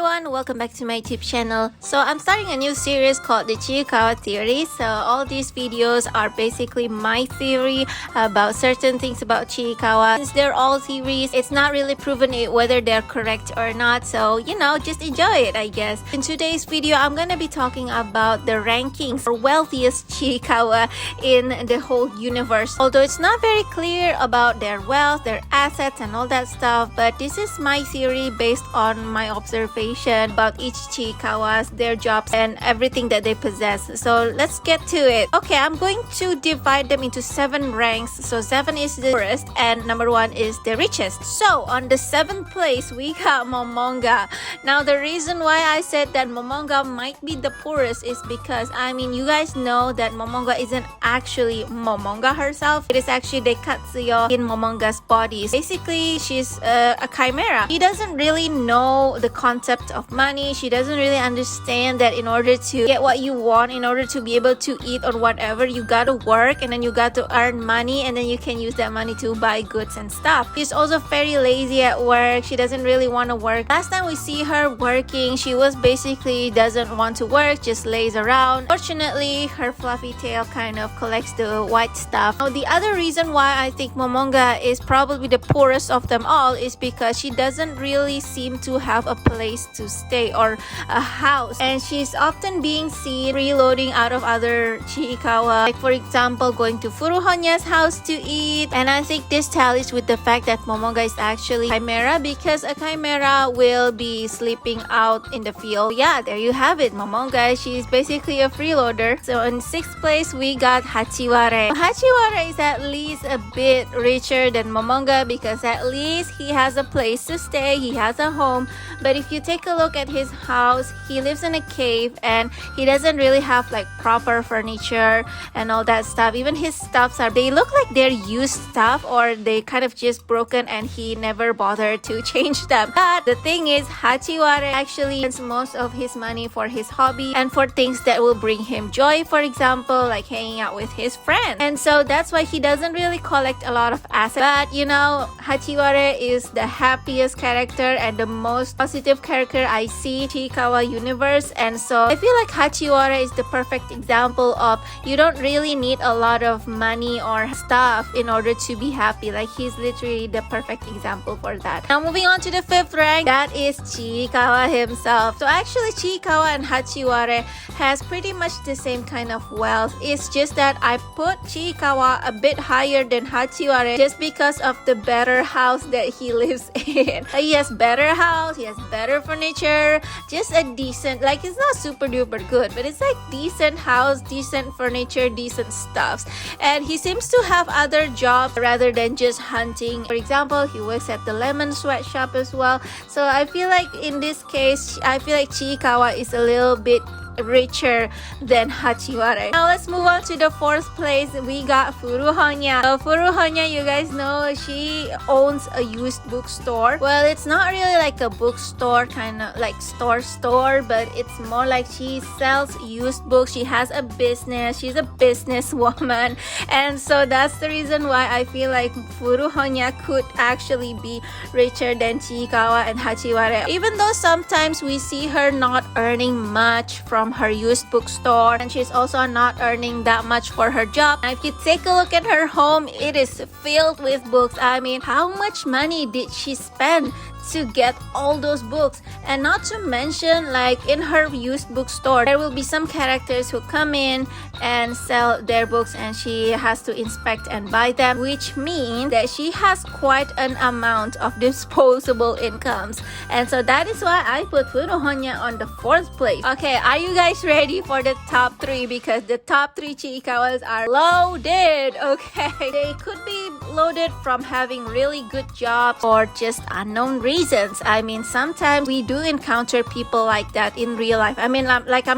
everyone, welcome back to my YouTube channel. So I'm starting a new series called the Chiikawa theory. So all these videos are basically my theory about certain things about Chiikawa. Since they're all theories, it's not really proven whether they're correct or not. So just enjoy it, I guess. In today's video, I'm gonna be talking about the rankings for wealthiest Chiikawa in the whole universe. Although it's not very clear about their wealth, their assets, and all that stuff, but this is my theory based on my observation about each Chiikawas, their jobs, and everything that they possess. So let's get to it. Okay, I'm going to divide them into 7 ranks. So 7 is the poorest and number 1 is the richest. So on the 7th place, we got Momonga. Now the reason why I said that Momonga might be the poorest is because, you guys know that Momonga isn't actually Momonga herself. It is actually the Katsuyo in Momonga's body. Basically, she's a chimera. She doesn't really know the concept of money. She doesn't really understand that in order to get what you want, in order to be able to eat or whatever, you gotta work and then you got to earn money and then you can use that money to buy goods and stuff. She's also very lazy at work. She doesn't really want to work. Last time we see her working, she was basically doesn't want to work, just lays around. Fortunately, her fluffy tail kind of collects the white stuff. Now, the other reason why I think Momonga is probably the poorest of them all is because she doesn't really seem to have a place to stay or a house, and she's often being seen freeloading out of other Chiikawa, like for example going to Furuhonya's house to eat. And I think this tallies with the fact that Momonga is actually chimera, because a chimera will be sleeping out in the field. Yeah, there you have it, Momonga. She's basically a freeloader. So in 6th place we got Hachiware. Hachiware is at least a bit richer than Momonga because at least he has a place to stay, he has a home. But if you take a look at his house, he lives in a cave and he doesn't really have like proper furniture and all that stuff. Even his stuffs they look like they're used stuff, or they kind of just broken and he never bothered to change them. But the thing is, Hachiware actually spends most of his money for his hobby and for things that will bring him joy, for example like hanging out with his friends. And so that's why he doesn't really collect a lot of assets. But Hachiware is the happiest character and the most positive character I see in Chiikawa universe. And so I feel like Hachiware is the perfect example of you don't really need a lot of money or stuff in order to be happy. Like, he's literally the perfect example for that. Now moving on to the 5th rank, that is Chiikawa himself. So actually Chiikawa and Hachiware has pretty much the same kind of wealth. It's just that I put Chiikawa a bit higher than Hachiware just because of the better house that he lives in. He has better house, he has better furniture, just a decent, like, it's not super duper good, but it's like decent house, decent furniture, decent stuffs. And he seems to have other jobs rather than just hunting. For example, he works at the lemon sweatshop as well. So I feel like in this case, I feel like Chiikawa is a little bit richer than Hachiware. Now let's move on to the 4th place. We got Furuhonya. So Furuhonya, you guys know, she owns a used bookstore. Well, it's not really like a bookstore, kind of like store, but it's more like she sells used books. She has a business. She's a businesswoman, and so that's the reason why I feel like Furuhonya could actually be richer than Chiikawa and Hachiware. Even though sometimes we see her not earning much from her used bookstore, and she's also not earning that much for her job. Now, if you take a look at her home, it is filled with books. How much money did she spend to get all those books? And not to mention, like, in her used bookstore, there will be some characters who come in and sell their books and she has to inspect and buy them, which means that she has quite an amount of disposable incomes. And so that is why I put Furuhonya on the 4th place. Okay, are you guys ready for the top 3? Because the top 3 Chiikawas are loaded. Okay, they could be loaded from having really good jobs or just unknown reasons. Sometimes we do encounter people like that in real life. I'm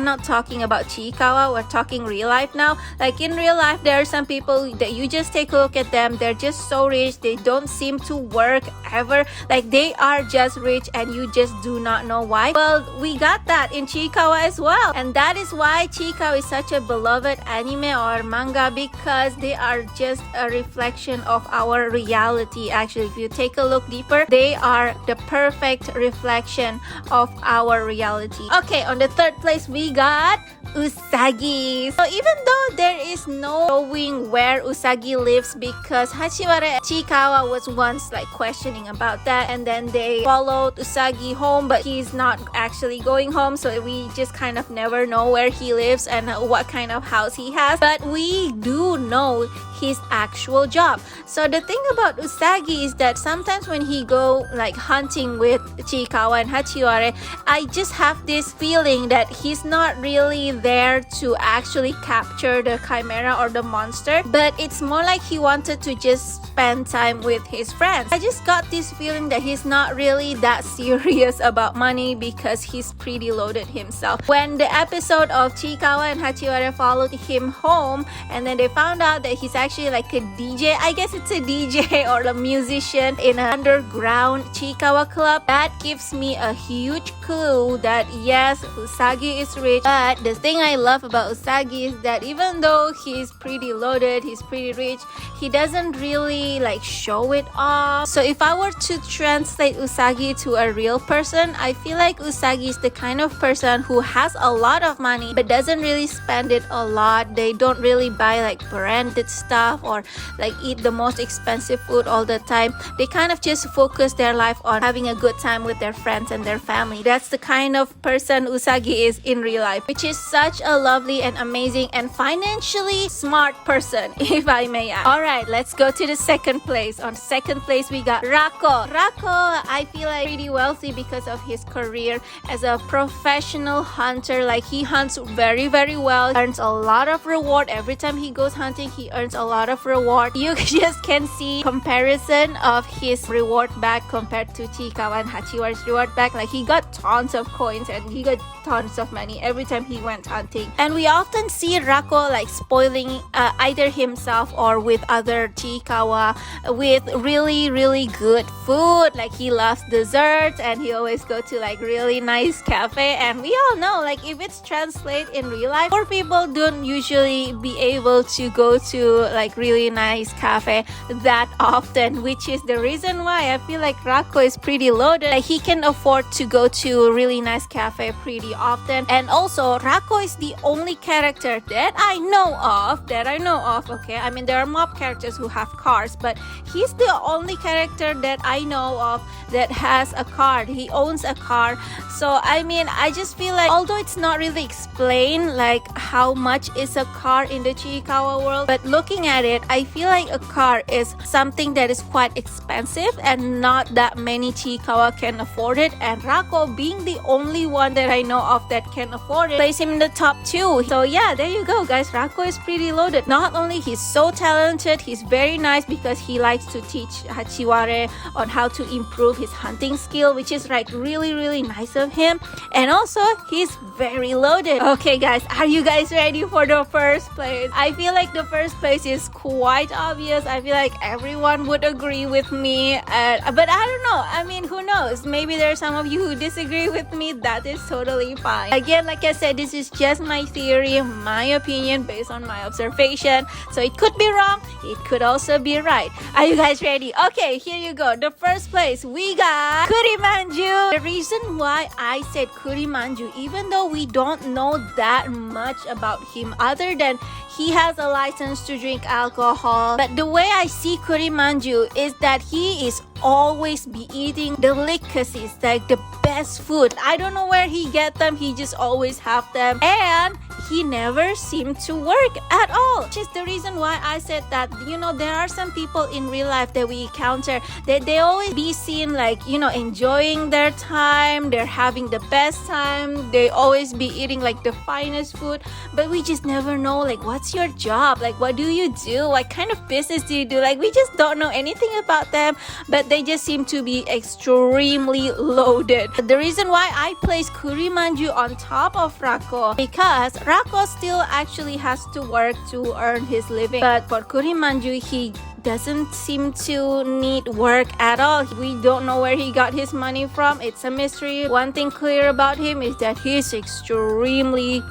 not talking about Chiikawa, we're talking real life now. Like, in real life, there are some people that you just take a look at them, they're just so rich, they don't seem to work ever. Like, they are just rich and you just do not know why. Well, we got that in Chiikawa as well. And that is why Chiikawa is such a beloved anime or manga, because they are just a reflection of of our reality. Actually, if you take a look deeper, they are the perfect reflection of our reality. Okay, on the third place we got Usagi. So even though there is no knowing where Usagi lives, because Hachiwara Chiikawa was once like questioning about that, and then they followed Usagi home, but he's not actually going home, so we just kind of never know where he lives and what kind of house he has. But we do know his actual job. So the thing about Usagi is that sometimes when he go like hunting with Chiikawa and Hachiwara, I just have this feeling that he's not really there to actually capture the chimera or the monster, but it's more like he wanted to just spend time with his friends. I just got this feeling that he's not really that serious about money because he's pretty loaded himself. When the episode of Chiikawa and Hachiwara followed him home, and then they found out that he's actually like a DJ, I guess it's a DJ or a musician in an underground Chiikawa club, that gives me a huge clue that yes, Usagi is rich. But the thing I love about Usagi is that even though he's pretty loaded, he's pretty rich, he doesn't really like show it off. So if I were to translate Usagi to a real person, I feel like Usagi is the kind of person who has a lot of money but doesn't really spend it a lot. They don't really buy like branded stuff or like eat the most expensive food all the time. They kind of just focus their life on having a good time with their friends and their family. That's the kind of person Usagi is in real life, which is such a lovely and amazing and financially smart person, if I may add. Alright, let's go to the second place. On second place we got Rako. Rako, I feel like pretty wealthy because of his career as a professional hunter. Like he hunts very well, earns a lot of reward every time he goes hunting. He earns a lot of reward. You just can see comparison of his reward back compared to Chiikawa and Hachiwara's reward back. Like he got tons of coins and he got tons of money every time he went hunting. And we often see Rako like spoiling either himself or with other Chiikawa with really good food. Like he loves desserts and he always go to like really nice cafe. And we all know like if it's translate in real life, poor people don't usually be able to go to like really nice cafe that often, which is the reason why I feel like Rako is pretty loaded. Like he can afford to go to a really nice cafe pretty often. And also Rako is the only character that I know of, okay? I mean there are mob characters who have cars, but he's the only character that I know of that has a car. He owns a car. So I mean I just feel like although it's not really explained like how much is a car in the Chiikawa world, but looking at it I feel like a car is something that is quite expensive and not that many Chiikawa can afford it, and Rako being the only one that I know of that can afford it place him in the top 2. So yeah, there you go guys, Rako is pretty loaded. Not only he's so talented, he's very nice because he likes to teach Hachiwara on how to improve his hunting skill, which is like really nice of him, and also he's very loaded. Okay guys, are you guys ready for the first place? I feel like the first place is quite obvious. I feel like everyone would agree with me, but I don't know, I mean who knows, maybe there are some of you who disagree with me. That is totally fine. Again, like I said, this is just my theory, my opinion based on my observation, so it could be wrong, it could also be right. Are you guys ready? Okay, here you go. The first place we got Kurimanju. The reason why I said Kurimanju, even though we don't know that much about him other than he has a license to drink alcohol, but the way I see Kurimanju is that he is always be eating delicacies, like the best food. I don't know where he get them, he just always have them, and he never seemed to work at all, which is the reason why I said that, you know, there are some people in real life that we encounter that they always be seen like, you know, enjoying their time, they're having the best time, they always be eating like the finest food, but we just never know like what's your job, like what do you do, what kind of business do you do, like we just don't know anything about them, but they just seem to be extremely loaded. The reason why I place Kurimanju on top of Rako, because Rako still actually has to work to earn his living, but for Kurimanju he doesn't seem to need work at all. We don't know where he got his money from. It's a mystery. One thing clear about him is that he's extremely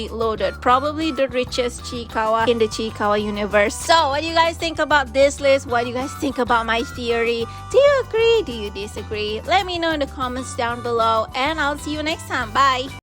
loaded. Probably the richest Chiikawa in the Chiikawa universe. So what do you guys think about this list? What do you guys think about my theory? Do you agree? Do you disagree? Let me know in the comments down below, and I'll see you next time. Bye.